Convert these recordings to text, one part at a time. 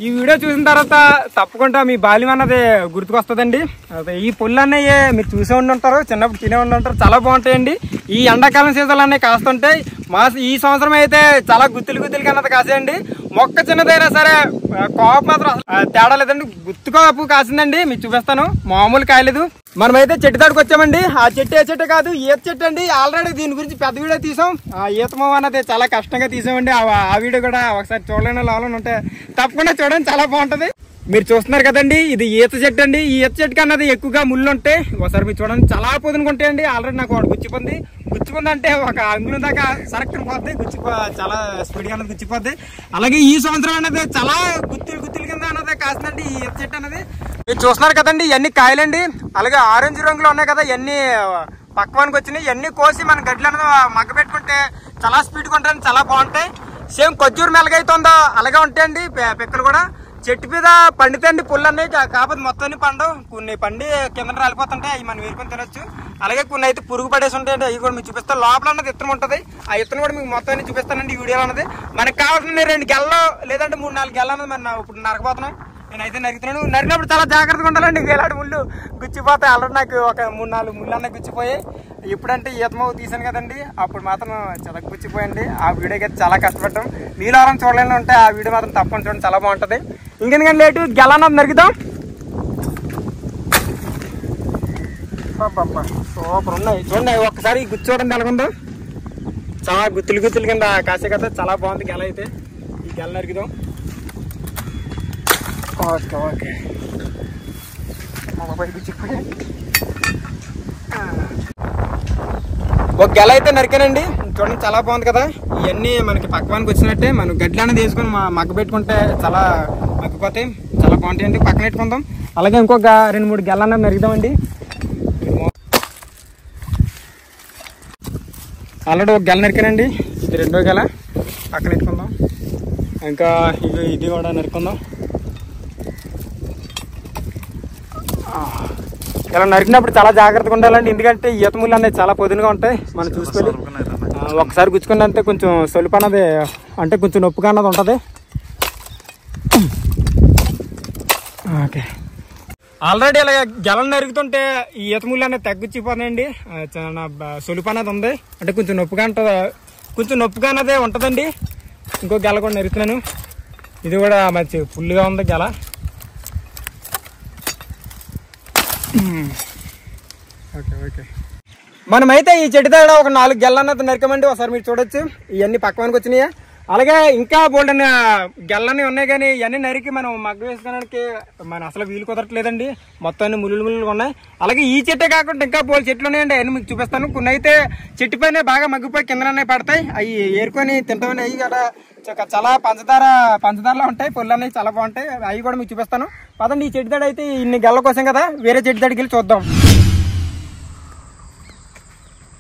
ఈ వీడియో చూసిన తర్వాత తప్పకుండా మీ బాల్యం అన్నది గుర్తుకొస్తుందండి. ఈ పుల్లు అన్నయ్యే మీరు చూసే ఉండి ఉంటారు, చిన్నప్పుడు తినే ఉండి ఉంటారు. చాలా బాగుంటాయండి. ఈ ఎండాకాలం సీజన్లు అన్నీ కాస్తుంటాయి. ఈ సంవత్సరం అయితే చాలా గుత్తులు కన్నది కాసేయండి. మొక్క చిన్నదైనా సరే కాపు మాత్రం తేడా లేదండి. గుత్తు కాపు కాసిందండి, మీకు చూపిస్తాను. మామూలు కాయలేదు. మనమైతే చెట్టు దాడికి వచ్చామండి. ఆ చెట్టు ఏ చెట్టు కాదు, ఈత చెట్టు అండి. ఆల్రెడీ దీని గురించి పెద్ద వీడియో తీసాం. ఆ ఈతమో అన్నది చాలా కష్టంగా తీసామండి. ఆ వీడియో కూడా ఒకసారి చూడలేని లోపల ఉంటే తప్పకుండా చూడండి, చాలా బాగుంటది. మీరు చూస్తున్నారు కదండి, ఇది ఈత చెట్టు అండి. ఈ ఈత చెట్టుకి అన్నది ఎక్కువగా ముళ్ళు ఉంటాయి. ఒకసారి మీరు చూడండి, చాలా పొదునుకుంటాయండి. ఆల్రెడీ నాకు వాడు గుచ్చిపోద్ది అంటే ఒక అంగుళం దాకా సరక్కి పోద్ది, చాలా స్పీడ్ గా అన్నది గుచ్చిపోద్ది. అలాగే ఈ సంవత్సరం అనేది చాలా గుత్తులు కింద అన్నది కాసిందండి ఈ ఈత చెట్టు అనేది. మీరు చూస్తున్నారు కదండి, ఇవన్నీ కాయలండి. అలాగే ఆరెంజ్ రంగులో ఉన్నాయి కదా, ఇవన్నీ పక్వానికి వచ్చినాయి. ఇవన్నీ కోసి మన గడ్డలు అనేది మగ్గ పెట్టుకుంటే చాలా స్పీడ్గా ఉంటాయి, చాలా బాగుంటాయి. సేమ్ ఖర్జూరు మెలగైతుందో అలాగే ఉంటాయండి పిక్కలు కూడా. చెట్టు మీద పండితే పుల్లు అన్నీ, కాకపోతే మొత్తం పండవు. కొన్ని పండి కింద రాలిపోతుంటాయి, అవి మనం వేరుకొని తినొచ్చు. అలాగే కొన్ని అయితే పురుగు పడేసి ఉంటాయండి, అవి కూడా మీకు చూపిస్తాను. లోపల అన్నది ఇత్తనం ఉంటుంది, ఆ ఇత్తనం కూడా మీకు మొత్తాన్ని చూపిస్తానండి ఈ వీడియోలో అన్నది. మనకు కావాల్సిన 2 గెల్లో లేదంటే 3-4 గెల్ల అన్నది మనం ఇప్పుడు నరకపోతున్నాం. నేనైతే నరుగుతున్నాను. నరికినప్పుడు చాలా జాగ్రత్తగా ఉండాలండి, ఇలాంటి ముళ్ళు గుచ్చిపోతాయి. ఆల్రెడీ నాకు ఒక 3-4 ముళ్ళు అన్న గుచ్చిపోయి. ఇప్పుడంటే ఈతమో తీసాను కదండి, అప్పుడు మాత్రం చాలా గుచ్చిపోయండి. ఆ వీడియోకి అయితే చాలా కష్టపడ్డాం. మీలో ఎవరైనా చూడలేని ఉంటే ఆ వీడియో మాత్రం తప్పకుండా చూడండి, చాలా బాగుంటుంది. ఇంకెందుకంటే లేటు గెల అన్నది నరుగుదాం. సూపర్ ఉన్నాయి చూడండి, ఒక్కసారి గుచ్చి చూడండి ఎలాగుందో. చాలా గుత్తులు కింద కాసే కదా, చాలా బాగుంది గెల అయితే. ఈ గెల నరుగుదాం. ఓకే ఒక గెల అయితే నరికానండి. చూడండి, చాలా బాగుంది కదా. ఇవన్నీ మనకి పక్కవానికి వచ్చినట్టే. మనం గడ్డి అనేది వేసుకొని మగ్గ పెట్టుకుంటే చాలా మగ్గిపోతాయి, చాలా బాగుంటాయండి. పక్కన పెట్టుకుందాం. అలాగే ఇంకొక 2-3 గెల అన్నది నరుగుదామండి. ఆల్రెడీ ఒక గెల నరికానండి, ఇది 2వ గెల. పక్కన పెట్టుకుందాం. ఇంకా ఇది కూడా నరుకుందాం. ఇలా నరికినప్పుడు చాలా జాగ్రత్తగా ఉండాలండి, ఎందుకంటే ఈత ముళ్ళు అనేది చాలా పొదునుగా ఉంటాయి. మనం చూసుకొని ఒకసారి గుచ్చుకుని అంటే కొంచెం సొలుపు అన్నది, అంటే కొంచెం నొప్పిగా అన్నది ఉంటుంది. ఓకే, ఆల్రెడీ ఇలా గెలను నరుగుతుంటే ఈ ఈత ముళ్ళు అనేది తగ్గుచ్చిపోతాయండి. సొలుపు అనేది ఉంది, అంటే కొంచెం నొప్పిగా అన్నదే ఉంటుందండి. ఇంకో గెల కూడా నరుగుతున్నాను. ఇది కూడా మంచి ఫుల్గా ఉంది గెల. ఓకే మనమైతే ఈ చెట్టు దగ్గర ఒక 4 గెల్ల అన్నది నరికామండి. ఒకసారి మీరు చూడొచ్చు, ఇవన్నీ పక్కవానికి వచ్చినాయా. అలాగే ఇంకా బోల్డని గెల్లన్నీ ఉన్నాయి, కానీ ఇవన్నీ నరికి మనం మగ్గ వేసుకోవడానికి మనం అసలు వీలు కుదరట్లేదండి. మొత్తాన్ని ముళ్ళు ఉన్నాయి. అలాగే ఈ చెట్టే కాకుండా ఇంకా బోల్ చెట్లు ఉన్నాయండి, అవన్నీ మీకు చూపిస్తాను. కొన్ని అయితే చెట్టు పైన బాగా మగ్గిపోయి కిందనే పడతాయి, అవి ఏరుకొని తింటామని. అవి కూడా చాలా పంచదారలో ఉంటాయి, పొల్లు అనేవి చాలా బాగుంటాయి. అవి కూడా మీకు చూపిస్తాను. పదండి, ఈ చెట్టు దాడి అయితే ఇన్ని గెల్ల కోసం కదా, వేరే చెట్టు దాడికి వెళ్ళి చూద్దాం.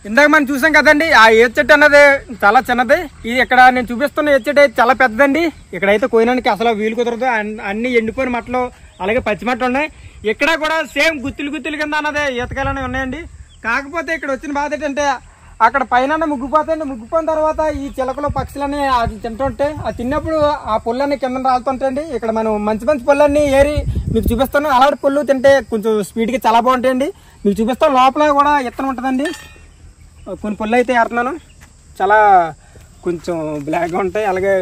ఇందాక మనం చూసాం కదండి, ఆ ఈత చెట్టు అన్నది చాలా చిన్నది. ఇది ఇక్కడ నేను చూపిస్తున్న ఈత చెట్టు అయితే చాలా పెద్దదండి. ఇక్కడైతే కోయడానికి అసలు వీలు కుదరదు, అన్ని ఎండిపోయిన మట్టలు అలాగే పచ్చి మట్టలు ఉన్నాయి. ఇక్కడ కూడా సేమ్ గుత్తులు కింద అన్నది ఈతకాయలు ఉన్నాయండి. కాకపోతే ఇక్కడ వచ్చిన బాధ ఏంటంటే అక్కడ పైన ముగ్గిపోతాయండి. ముగ్గిపోయిన తర్వాత ఈ చిలకలు పక్షులన్నీ అది తింటుంటే, అది తిన్నప్పుడు ఆ పుల్లన్నీ కింద రాలుతుంటాయండి. ఇక్కడ మనం మంచి పుల్లన్నీ ఏరి మీకు చూపిస్తాను. అలాంటి పుల్లు తింటే కొంచెం స్పీడ్గా చాలా బాగుంటాయండి. మీకు చూపిస్తాను. లోపల కూడా ఇత్తనం ఉంటుందండి. కొన్ని పుల్లు అయితే ఏరుతున్నాను, చాలా కొంచెం బ్లాక్గా ఉంటాయి. అలాగే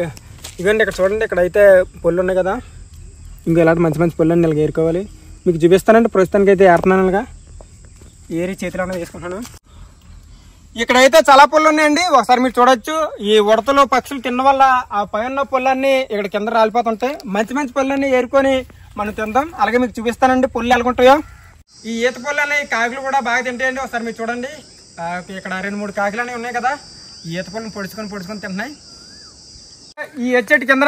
ఇవన్నీ ఇక్కడ చూడండి, ఇక్కడ అయితే పుల్లు ఉన్నాయి కదా. ఇంకా ఇలాంటి మంచి పుల్లన్నీ ఇలాగ ఏరుకోవాలి. మీకు చూపిస్తానండి. ప్రస్తుతానికి అయితే ఏరుతున్నాను, ఇలాగా ఏరి చేతిలో వేసుకుంటాను. ఇక్కడైతే చాలా పుల్లు ఉన్నాయండి. ఒకసారి మీరు చూడొచ్చు, ఈ ఉడతలు పక్షులు తిన్న వల్ల ఆ పైన పుల్లన్నీ ఇక్కడ కింద రాలిపోతుంటాయి. మంచి పుల్లన్నీ ఏరుకొని మనం తిందాం. అలాగే మీకు చూపిస్తానండి పుల్లు ఎలాగుంటాయో. ఈ ఈత పుల్లని కాకులు కూడా బాగా తింటాయండి. ఒకసారి మీరు చూడండి, ఇక్కడ 2-3 కాకులు అనేవి ఉన్నాయి కదా, ఈత పుల్లని పొడుచుకొని తింటున్నాయి. ఈ ఈత చెట్టు కింద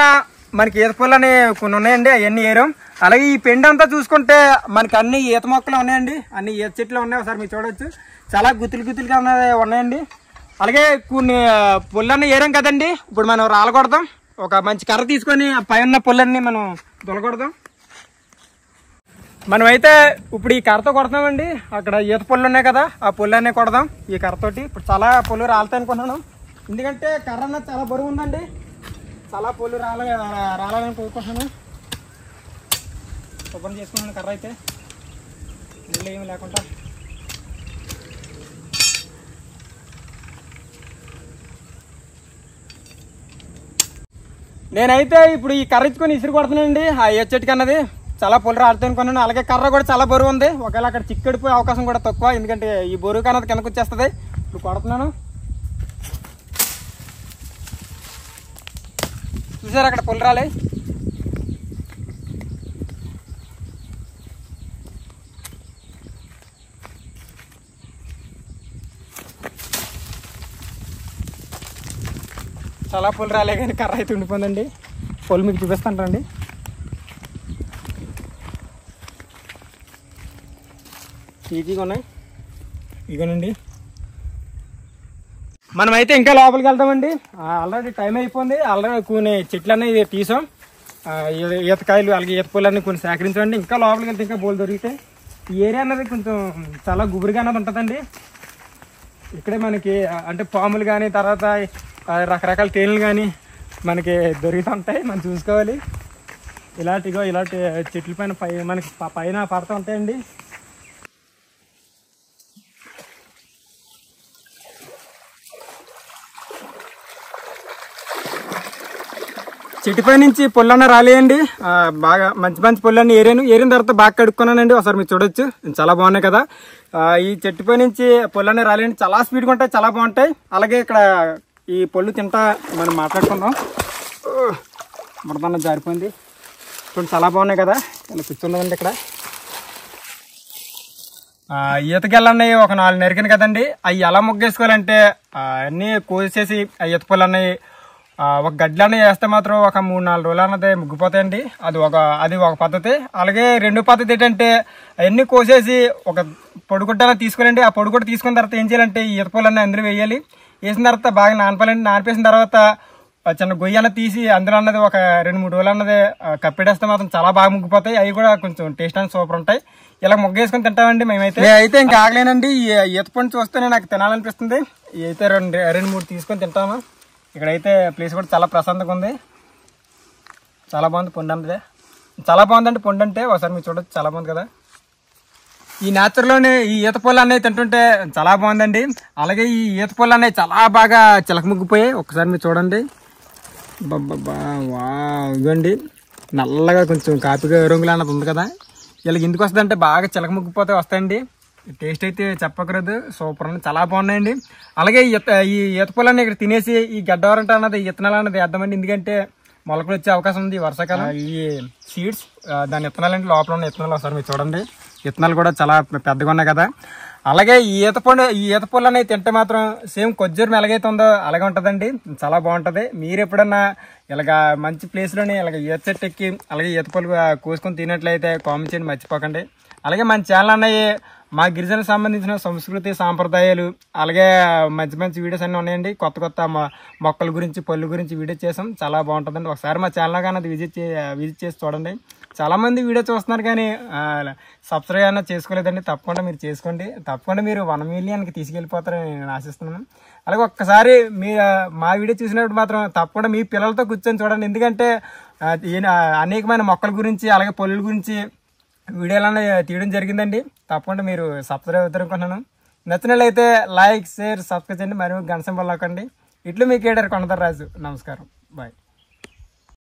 మనకి ఈత పుల్లు అని కొన్ని ఉన్నాయండి, అవన్నీ ఏరాం. అలాగే ఈ పెండు అంతా చూసుకుంటే మనకి అన్ని ఈత మొక్కలు ఉన్నాయండి, అన్ని ఈత చెట్లు ఉన్నాయి. ఒకసారి మీరు చూడొచ్చు, చాలా గుత్తులుగా ఉన్నాయండి. అలాగే కొన్ని పుల్లన్నీ ఏరాం కదండి. ఇప్పుడు మనం రాలగొడదాం. ఒక మంచి కర్ర తీసుకొని ఆ పైన పుల్లన్నీ మనం దొలగొడదాం. మనమైతే ఇప్పుడు ఈ కర్రతో కొడతామండి. అక్కడ ఈత పుల్లు ఉన్నాయి కదా, ఆ పుల్లన్నీ కొడదాం ఈ కర్రతోటి. ఇప్పుడు చాలా పుల్లు రాలుతాయి అనుకున్నాను, ఎందుకంటే కర్ర అన్నది చాలా బరువు ఉందండి. చాలా పుల్లు రాలని కోరుకుంటున్నాను. శుభ్రం చేసుకున్నాను కర్ర అయితే నీళ్ళు ఏమి లేకుండా. నేనైతే ఇప్పుడు ఈ కర్ర ఇచ్చుకొని ఇసురు కొడుతున్నానండి. ఆ ఏ చెట్టుకి అన్నది చాలా పొలి రాడుతూ అనుకున్నాను. అలాగే కర్ర కూడా చాలా బరువు ఉంది. ఒకవేళ అక్కడ చిక్కడిపోయే అవకాశం కూడా తక్కువ, ఎందుకంటే ఈ బరువు కన్నది కిందకు వచ్చేస్తుంది. ఇప్పుడు కొడుతున్నాను. చూసారు అక్కడ పొలి రాలే. చాలా పొలి రాలే కానీ కర్ర అయితే ఉండిపోయిందండి. పొలి మీకు చూపిస్తాను రండి. ఈజీగా ఉన్నాయి ఇగోనండి. మనమైతే ఇంకా లోపలికి వెళ్తామండి. ఆల్రెడీ టైం అయిపోయింది. ఆల్రెడీ కొన్ని చెట్లన్నీ తీసాం. ఈతకాయలు అలాగే ఈత పూలన్నీ కొన్ని సేకరించండి. ఇంకా లోపలికి వెళ్తే ఇంకా బోలు దొరికితాయి. ఈ ఏరియా అన్నది కొంచెం చాలా గుబురుగా అన్నది ఉంటుందండి. ఇక్కడే మనకి అంటే పాములు కానీ తర్వాత రకరకాల తేనెలు కానీ మనకి దొరుకుతూ ఉంటాయి. మనం చూసుకోవాలి. ఇలాంటి చెట్ల పైన మనకి పైన పడుతూ ఉంటాయండి. చెట్టుపై నుంచి పొల్లన్న రాలేయండి. బాగా మంచి మంచి పొల్లన్నీ ఏరిన తర్వాత బాగా కడుక్కున్నానండి. ఒకసారి మీరు చూడొచ్చు, చాలా బాగున్నాయి కదా. ఈ చెట్టుపై నుంచి పొల్లన్నీ రాలేయండి. చాలా స్పీడ్గా ఉంటాయి, చాలా బాగుంటాయి. అలాగే ఇక్కడ ఈ పొల్లు తింటా మనం మాట్లాడుకుందాం. మడతన్న జారిపోయింది చూడండి, చాలా బాగున్నాయి కదా. ఇలా కూర్చున్నదండి ఇక్కడ. ఈతకెళ్ళన్నాయి ఒక 4 నరికిన కదండి. అవి ఎలా మొగ్గేసుకోవాలంటే అన్నీ కోసేసి ఈత పొల్లు అన్నాయి ఒక గడ్లన్నీ వేస్తే మాత్రం ఒక 3-4 రోజులు అన్నది ముగ్గిపోతాయండి. అది ఒక పద్ధతి. అలాగే రెండో పద్ధతి ఏంటంటే అవన్నీ కోసేసి ఒక పొడిగుడ్డ తీసుకోవాలండి. ఆ పొడిగుడ్డ తీసుకున్న తర్వాత ఏం చేయాలంటే ఈ ఈత పొలన్నీ అందులో వేయాలి. వేసిన తర్వాత బాగా నానపాలండి. నానిపేసిన తర్వాత చిన్న గొయ్యి అన్నది తీసి అందులో అన్నది ఒక 2-3 రోజులు అన్నది కప్పెడేస్తే మాత్రం చాలా బాగా ముగ్గిపోతాయి. అవి కూడా కొంచెం టేస్ట్ అనేది సూపర్ ఉంటాయి. ఇలా ముగ్గేసుకొని తింటామండి మేమైతే ఇంకా ఆగలేనండి. ఈ ఈత పండు చూస్తేనే నాకు తినాలనిపిస్తుంది. అయితే 2-3 తీసుకొని తింటాము. ఇక్కడైతే ప్లేస్ కూడా చాలా ప్రశాంతంగా ఉంది. చాలా బాగుంది. పొండు అన్నదే చాలా బాగుందండి. పొండు అంటే ఒకసారి మీరు చూడొచ్చు, చాలా బాగుంది కదా. ఈ నేచర్లోనే ఈ ఈత పొల్లు అనేవి తింటుంటే చాలా బాగుందండి. అలాగే ఈ ఈత పొల్లు అనేవి చాలా బాగా చిలక ముగ్గిపోయాయి. ఒకసారి మీరు చూడండి. వా ఇవ్వండి నల్లగా కొంచెం కాపిగా రంగులు అన్నది ఉంది కదా. ఇలా ఎందుకు వస్తుందంటే బాగా చిలక ముగ్గిపోతే వస్తాయండి. టేస్ట్ అయితే చెప్పకూడదు, సూపర్ అని చాలా బాగున్నాయండి. అలాగే ఈ ఈత పొలాన్ని ఇక్కడ తినేసి ఈ గడ్డవరంట అన్నది ఇత్తనాలు అన్నది వేద్దామండి. ఎందుకంటే మొలకలు వచ్చే అవకాశం ఉంది వర్షాకాలం. ఈ సీడ్స్ దాని ఇత్తనాలంటే లోపల ఉన్న ఇత్తనాలు ఒకసారి మీరు చూడండి. ఇత్తనాలు కూడా చాలా పెద్దగా ఉన్నాయి కదా. అలాగే ఈ ఈత పొల్లు అనేది తింటే మాత్రం సేమ్ కొజ్జూరం ఎలాగైతే ఉందో అలాగే ఉంటుందండి. చాలా బాగుంటుంది. మీరు ఎప్పుడన్నా ఇలాగ మంచి ప్లేస్లోనే ఇలాగ ఈత చెట్టు ఎక్కి అలాగే ఈత పొల్లు కోసుకొని తినట్లయితే కామెంట్ చేయండి మర్చిపోకండి. అలాగే మన ఛానల్ అన్నవి మా గిరిజనకు సంబంధించిన సంస్కృతి సాంప్రదాయాలు అలాగే మంచి మంచి వీడియోస్ అన్నీ ఉన్నాయండి. కొత్త మొక్కల గురించి పళ్ళు గురించి వీడియో చేసాం. చాలా బాగుంటుందండి. ఒకసారి మా ఛానల్ కానీ అది విజిట్ చేసి చూడండి. చాలామంది వీడియో చూస్తున్నారు కానీ సబ్స్క్రైబ్ అన్న చేసుకోలేదండి. తప్పకుండా మీరు చేసుకోండి. తప్పకుండా మీరు 1 మిలియన్కి తీసుకెళ్ళిపోతారని నేను ఆశిస్తున్నాను. అలాగే ఒక్కసారి మా వీడియో చూసినప్పుడు మాత్రం తప్పకుండా మీ పిల్లలతో కూర్చొని చూడండి. ఎందుకంటే అనేకమైన మొక్కల గురించి అలాగే పళ్ళుల గురించి వీడియోలన్నీ తీయడం జరిగిందండి. తప్పకుండా మీరు సబ్స్క్రైబ్ అవుతారు అనుకుంటున్నాను. నచ్చినట్లయితే లైక్ షేర్ సబ్స్క్రైబ్ చేయండి. మరియు గంట సింబల్ నొక్కండి. ఇట్లు మీ కేడర్ కొండదర్రాజు. నమస్కారం. బాయ్.